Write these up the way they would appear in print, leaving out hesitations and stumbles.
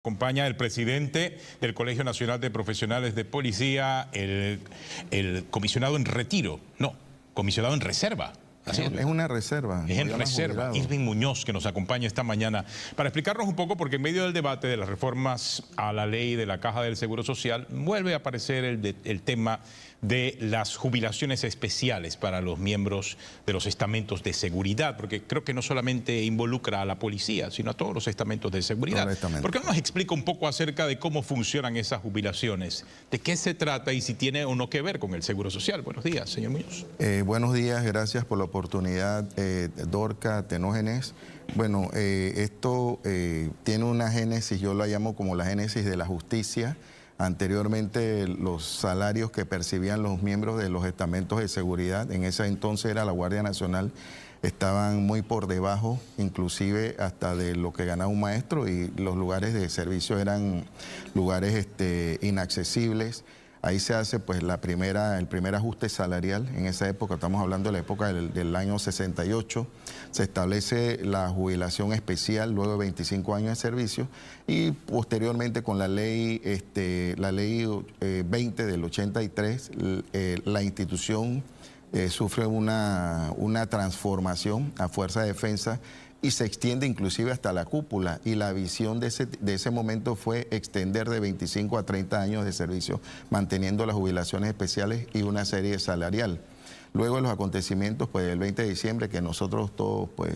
Acompaña el presidente del Colegio Nacional de Profesionales de Policía, el comisionado en retiro, no, comisionado en reserva. Así es una reserva. Es en reserva. Irving Muñoz, que nos acompaña esta mañana para explicarnos un poco, porque en medio del debate de las reformas a la ley de la Caja del Seguro Social, vuelve a aparecer el tema de las jubilaciones especiales para los miembros de los estamentos de seguridad, porque creo que no solamente involucra a la policía, sino a todos los estamentos de seguridad. ¿Por qué no nos explica un poco acerca de cómo funcionan esas jubilaciones? ¿De qué se trata y si tiene o no que ver con el Seguro Social? Buenos días, señor Muñoz. Buenos días, gracias por la oportunidad, Dorca, Tenógenes. Bueno, esto tiene una génesis, yo la llamo como la génesis de la justicia. Anteriormente los salarios que percibían los miembros de los estamentos de seguridad, en ese entonces era la Guardia Nacional, estaban muy por debajo, inclusive hasta de lo que ganaba un maestro, y los lugares de servicio eran lugares inaccesibles. Ahí se hace pues el primer ajuste salarial. En esa época, estamos hablando de la época del año 68, se establece la jubilación especial luego de 25 años de servicio, y posteriormente con la ley 20 del 83, la institución sufre una transformación a Fuerza de Defensa y se extiende inclusive hasta la cúpula, y la visión de ese momento fue extender de 25 a 30 años de servicio, manteniendo las jubilaciones especiales y una serie salarial. Luego de los acontecimientos pues, del 20 de diciembre, que nosotros todos, pues,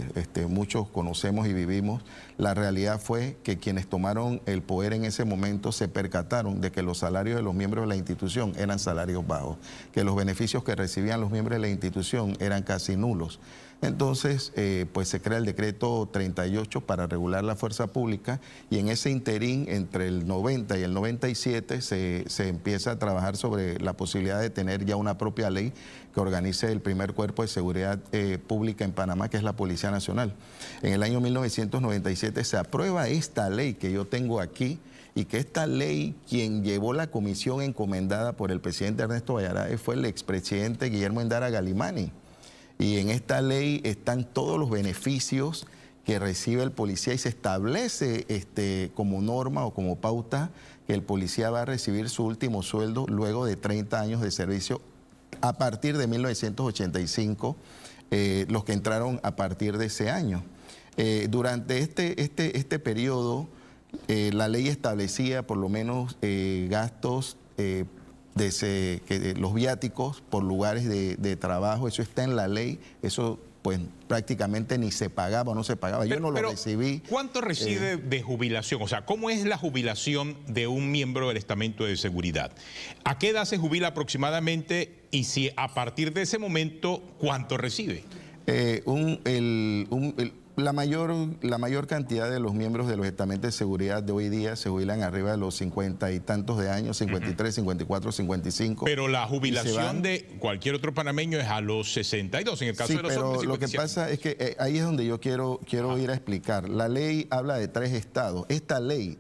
muchos conocemos y vivimos, la realidad fue que quienes tomaron el poder en ese momento se percataron de que los salarios de los miembros de la institución eran salarios bajos, que los beneficios que recibían los miembros de la institución eran casi nulos. Entonces, pues se crea el decreto 38 para regular la fuerza pública, y en ese interín, entre el 90 y el 97, se empieza a trabajar sobre la posibilidad de tener ya una propia ley que organice el primer cuerpo de seguridad pública en Panamá, que es la Policía Nacional. En el año 1997 se aprueba esta ley que yo tengo aquí, y que esta ley, quien llevó la comisión encomendada por el presidente Ernesto Vallaray, fue el expresidente Guillermo Endara Galimani. Y en esta ley están todos los beneficios que recibe el policía, y se establece como norma o como pauta que el policía va a recibir su último sueldo luego de 30 años de servicio a partir de 1985, los que entraron a partir de ese año. Durante este periodo, la ley establecía por lo menos gastos los viáticos por lugares de trabajo. Eso está en la ley, eso pues prácticamente ni se pagaba o no se pagaba. Yo no lo recibí. ¿Cuánto recibe de jubilación? O sea, ¿cómo es la jubilación de un miembro del estamento de seguridad? ¿A qué edad se jubila aproximadamente? Y si a partir de ese momento, ¿cuánto recibe? La mayor cantidad de los miembros de los estamentos de seguridad de hoy día se jubilan arriba de los 50 y tantos de años, 53, 54, 55. Pero la jubilación de cualquier otro panameño es a los 62, en el caso de los hombres. Pero lo que pasa es que ahí es donde yo quiero ir a explicar. La ley habla de 3 estados. Esta ley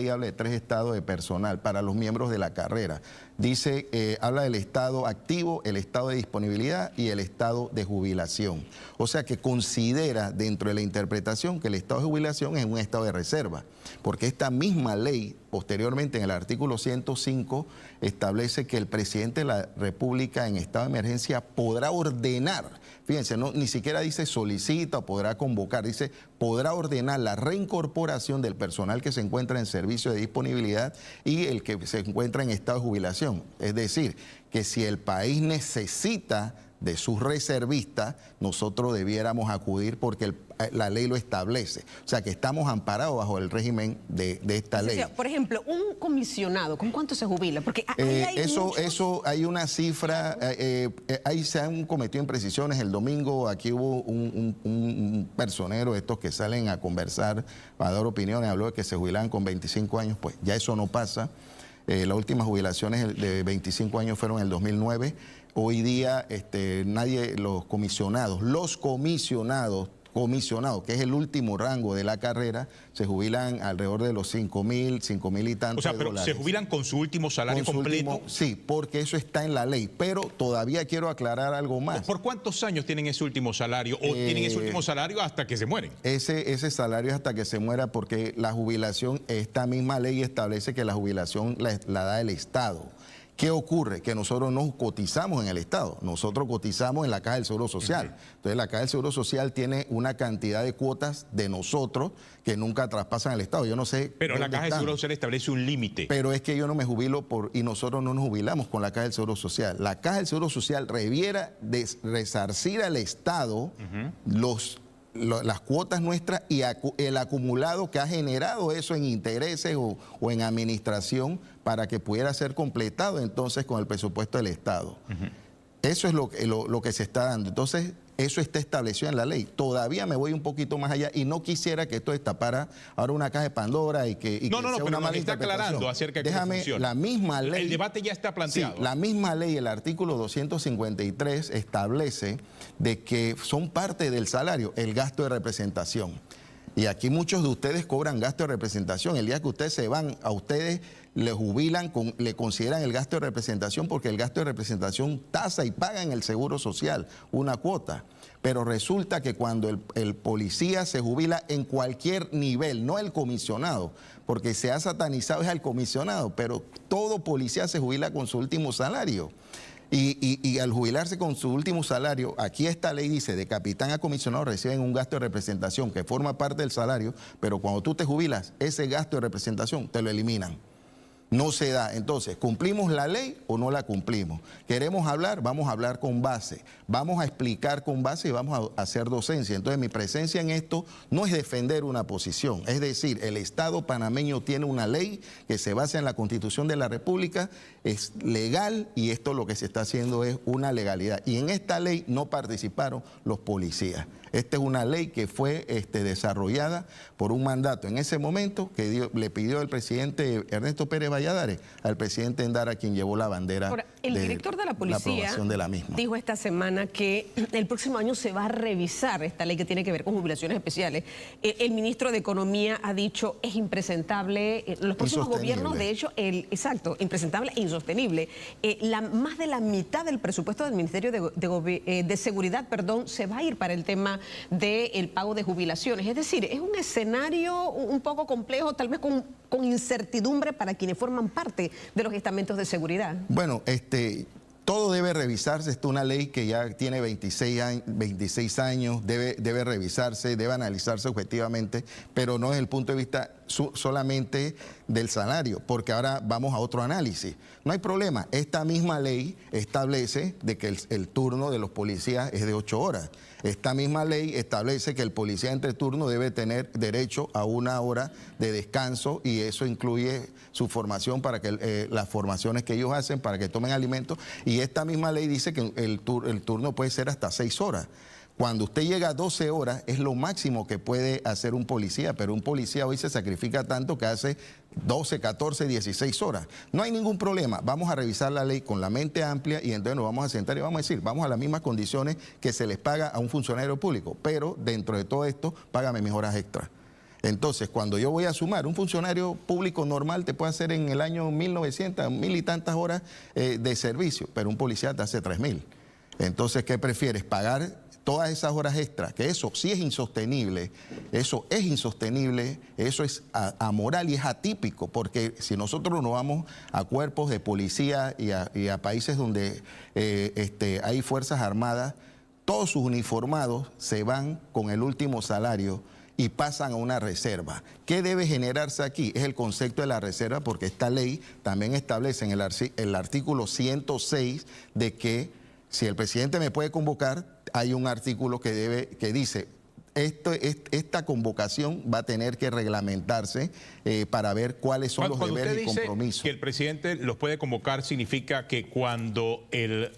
habla de 3 estados de personal para los miembros de la carrera. Dice, habla del estado activo, el estado de disponibilidad y el estado de jubilación. O sea que considera dentro de la interpretación que el estado de jubilación es un estado de reserva, porque esta misma ley, posteriormente en el artículo 105, establece que el presidente de la República en estado de emergencia podrá ordenar, fíjense, ni siquiera dice solicita o podrá convocar, dice podrá ordenar la reincorporación del personal que se encuentra en servicio de disponibilidad y el que se encuentra en estado de jubilación. Es decir, que si el país necesita de sus reservistas, nosotros debiéramos acudir porque la ley lo establece. O sea que estamos amparados bajo el régimen de esta ley. O sea, por ejemplo, un comisionado, ¿con cuánto se jubila? Porque eso hay una cifra, ahí se han cometido imprecisiones. El domingo aquí hubo un personero, estos que salen a conversar, a dar opiniones, habló de que se jubilan con 25 años, pues ya eso no pasa. Las últimas jubilaciones de 25 años fueron en el 2009. Hoy día los comisionados comisionados, que es el último rango de la carrera, se jubilan alrededor de los 5.000 y tantos. O sea, pero dólares. ¿se jubilan con su último salario completo? Sí, porque eso está en la ley, pero todavía quiero aclarar algo más. ¿Por cuántos años tienen ese último salario o tienen ese último salario hasta que se mueren? Ese salario es hasta que se muera, porque la jubilación, esta misma ley establece que la jubilación la da el Estado. ¿Qué ocurre? Que nosotros no cotizamos en el Estado, nosotros cotizamos en la Caja del Seguro Social. Entonces la Caja del Seguro Social tiene una cantidad de cuotas de nosotros que nunca traspasan al Estado. Yo no sé. Pero la Caja del Seguro Social establece un límite. Pero es que yo no me jubilo y nosotros no nos jubilamos con la Caja del Seguro Social. La Caja del Seguro Social reviera de resarcir al Estado las cuotas nuestras y el acumulado que ha generado eso en intereses o en administración para que pudiera ser completado entonces con el presupuesto del Estado. Eso es lo que se está dando. Entonces, eso está establecido en la ley. Todavía me voy un poquito más allá y no quisiera que esto destapara ahora una caja de Pandora y que no, sea pero una mala está interpretación. aclarando acerca de cómo funciona. La misma ley. El debate ya está planteado. Sí, la misma ley, el artículo 253, establece de que son parte del salario el gasto de representación. Y aquí muchos de ustedes cobran gasto de representación. El día que ustedes se van, a ustedes le jubilan, le consideran el gasto de representación, porque el gasto de representación tasa y paga en el Seguro Social una cuota. Pero resulta que cuando el policía se jubila en cualquier nivel, no el comisionado, porque se ha satanizado es al comisionado, pero todo policía se jubila con su último salario. Y al jubilarse con su último salario, aquí esta ley dice, de capitán a comisionado reciben un gasto de representación que forma parte del salario, pero cuando tú te jubilas, ese gasto de representación te lo eliminan. No se da. Entonces, ¿cumplimos la ley o no la cumplimos? ¿Queremos hablar? Vamos a hablar con base. Vamos a explicar con base y vamos a hacer docencia. Entonces, mi presencia en esto no es defender una posición. Es decir, el Estado panameño tiene una ley que se basa en la Constitución de la República, es legal y esto lo que se está haciendo es una legalidad. Y en esta ley no participaron los policías. Esta es una ley que fue desarrollada por un mandato en ese momento que le pidió el presidente Ernesto Pérez Valladares al presidente Endara, quien llevó la bandera. Ahora, el director de la policía dijo esta semana que el próximo año se va a revisar esta ley que tiene que ver con jubilaciones especiales. El ministro de Economía ha dicho es impresentable. Los próximos gobiernos, de hecho, exacto, impresentable e insostenible. Más de la mitad del presupuesto del Ministerio de Seguridad, se va a ir para el tema del pago de jubilaciones. Es decir, es un escenario un poco complejo, tal vez con incertidumbre para quienes forman parte de los estamentos de seguridad. Bueno, todo debe revisarse. Esta es una ley que ya tiene 26 años, debe revisarse, debe analizarse objetivamente, pero no desde el punto de vista solamente del salario, porque ahora vamos a otro análisis. No hay problema, esta misma ley establece de que el turno de los policías es de 8 horas. Esta misma ley establece que el policía entre turno debe tener derecho a 1 hora de descanso y eso incluye su formación para que las formaciones que ellos hacen para que tomen alimentos. Y esta misma ley dice que el turno puede ser hasta 6 horas. Cuando usted llega a 12 horas es lo máximo que puede hacer un policía, pero un policía hoy se sacrifica tanto que hace 12, 14, 16 horas. No hay ningún problema, vamos a revisar la ley con la mente amplia y entonces nos vamos a sentar y vamos a decir, vamos a las mismas condiciones que se les paga a un funcionario público, pero dentro de todo esto, págame mis horas extras. Entonces, cuando yo voy a sumar, un funcionario público normal te puede hacer en el año 1.900, 1.000 y tantas horas de servicio, pero un policía te hace 3.000. Entonces, ¿qué prefieres? Pagar todas esas horas extras, que eso sí es insostenible, eso es amoral y es atípico, porque si nosotros nos vamos a cuerpos de policía y a países donde hay fuerzas armadas, todos sus uniformados se van con el último salario y pasan a una reserva. ¿Qué debe generarse aquí? Es el concepto de la reserva, porque esta ley también establece en el artículo 106 de que si el presidente me puede convocar, hay un artículo que dice, esta convocación va a tener que reglamentarse para ver cuáles son los deberes y compromisos. Que el presidente los puede convocar, significa que cuando el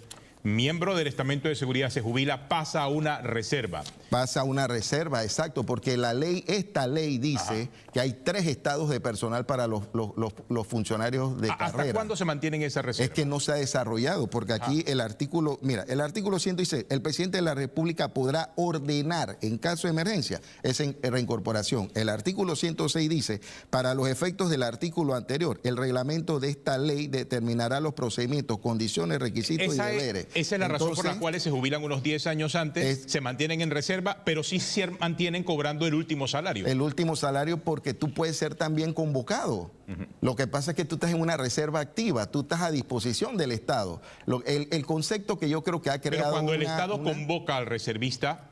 miembro del estamento de seguridad se jubila, pasa a una reserva. Pasa a una reserva, exacto, porque esta ley dice que hay 3 estados de personal para los funcionarios de carrera. ¿Hasta cuándo se mantienen esa reserva? Es que no se ha desarrollado, porque aquí el artículo, mira, el artículo 100 dice, el presidente de la República podrá ordenar en caso de emergencia esa reincorporación. El artículo 106 dice, para los efectos del artículo anterior, el reglamento de esta ley determinará los procedimientos, condiciones, requisitos y deberes. Esa es la razón por la cual se jubilan unos 10 años antes, se mantienen en reserva, pero sí se mantienen cobrando el último salario. El último salario, porque tú puedes ser también convocado. Lo que pasa es que tú estás en una reserva activa, tú estás a disposición del Estado. El concepto que yo creo que ha creado... Pero cuando el Estado convoca al reservista,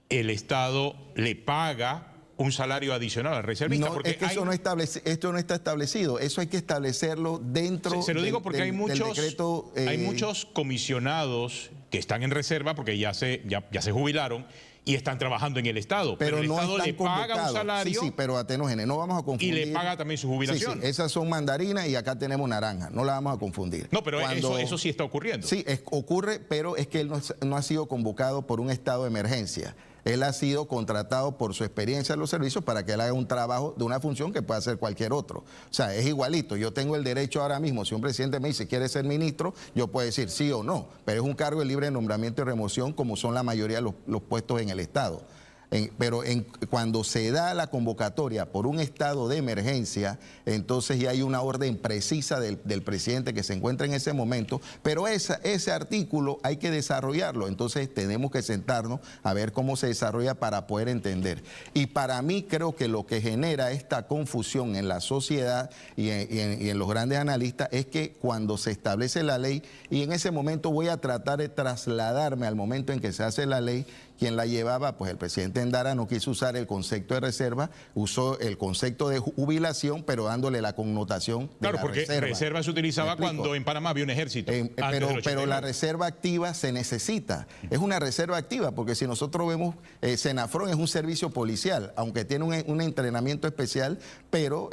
el Estado le paga un salario adicional al reservista. No, porque es que esto no está establecido. Eso hay que establecerlo dentro se lo digo porque hay muchos, decreto. Hay muchos comisionados que están en reserva porque ya se jubilaron y están trabajando en el Estado. Pero el Estado le paga un salario. Sí, pero Atenógenes, no vamos a confundir. Y le paga también su jubilación. Sí, esas son mandarinas y acá tenemos naranja. No la vamos a confundir. No, pero eso sí está ocurriendo. Sí, ocurre, pero es que él no ha sido convocado por un estado de emergencia. Él ha sido contratado por su experiencia en los servicios para que él haga un trabajo de una función que pueda hacer cualquier otro. O sea, es igualito. Yo tengo el derecho ahora mismo, si un presidente me dice quiere ser ministro, yo puedo decir sí o no, pero es un cargo de libre nombramiento y remoción como son la mayoría de los puestos en el Estado. Cuando se da la convocatoria por un estado de emergencia, entonces ya hay una orden precisa del presidente que se encuentra en ese momento, pero ese artículo hay que desarrollarlo, entonces tenemos que sentarnos a ver cómo se desarrolla para poder entender. Y para mí creo que lo que genera esta confusión en la sociedad y en los grandes analistas es que cuando se establece la ley, y en ese momento voy a tratar de trasladarme al momento en que se hace la ley, quien la llevaba, pues el presidente Endara no quiso usar el concepto de reserva, usó el concepto de jubilación, pero dándole la connotación de la reserva. Claro, porque reserva se utilizaba cuando en Panamá había un ejército. Pero la reserva activa se necesita. Es una reserva activa, porque si nosotros vemos, Senafrón es un servicio policial, aunque tiene un entrenamiento especial, pero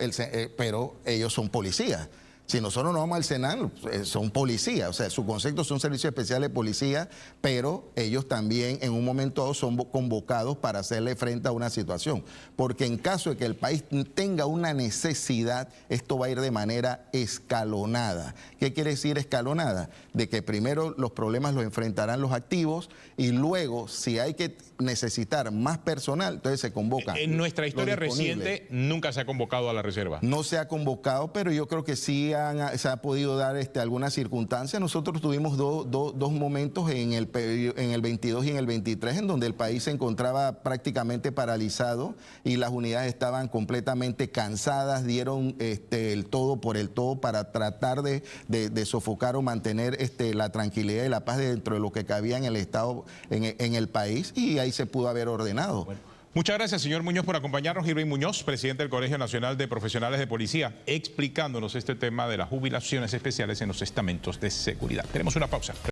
ellos son policías. Si nosotros no vamos al Senan, son policías, o sea, su concepto son servicios especiales de policía, pero ellos también en un momento dado son convocados para hacerle frente a una situación. Porque en caso de que el país tenga una necesidad, esto va a ir de manera escalonada. ¿Qué quiere decir escalonada? De que primero los problemas los enfrentarán los activos y luego, si hay que necesitar más personal, entonces se convoca. En nuestra historia reciente nunca se ha convocado a la reserva. No se ha convocado, pero yo creo que sí se ha podido dar algunas circunstancias. Nosotros tuvimos dos momentos en el 22 y en el 23 en donde el país se encontraba prácticamente paralizado y las unidades estaban completamente cansadas, dieron el todo por el todo para tratar de sofocar o mantener la tranquilidad y la paz dentro de lo que cabía en el Estado, en el país, y ahí se pudo haber ordenado. Bueno. Muchas gracias, señor Muñoz, por acompañarnos. Irving Muñoz, presidente del Colegio Nacional de Profesionales de Policía, explicándonos este tema de las jubilaciones especiales en los estamentos de seguridad. Tenemos una pausa.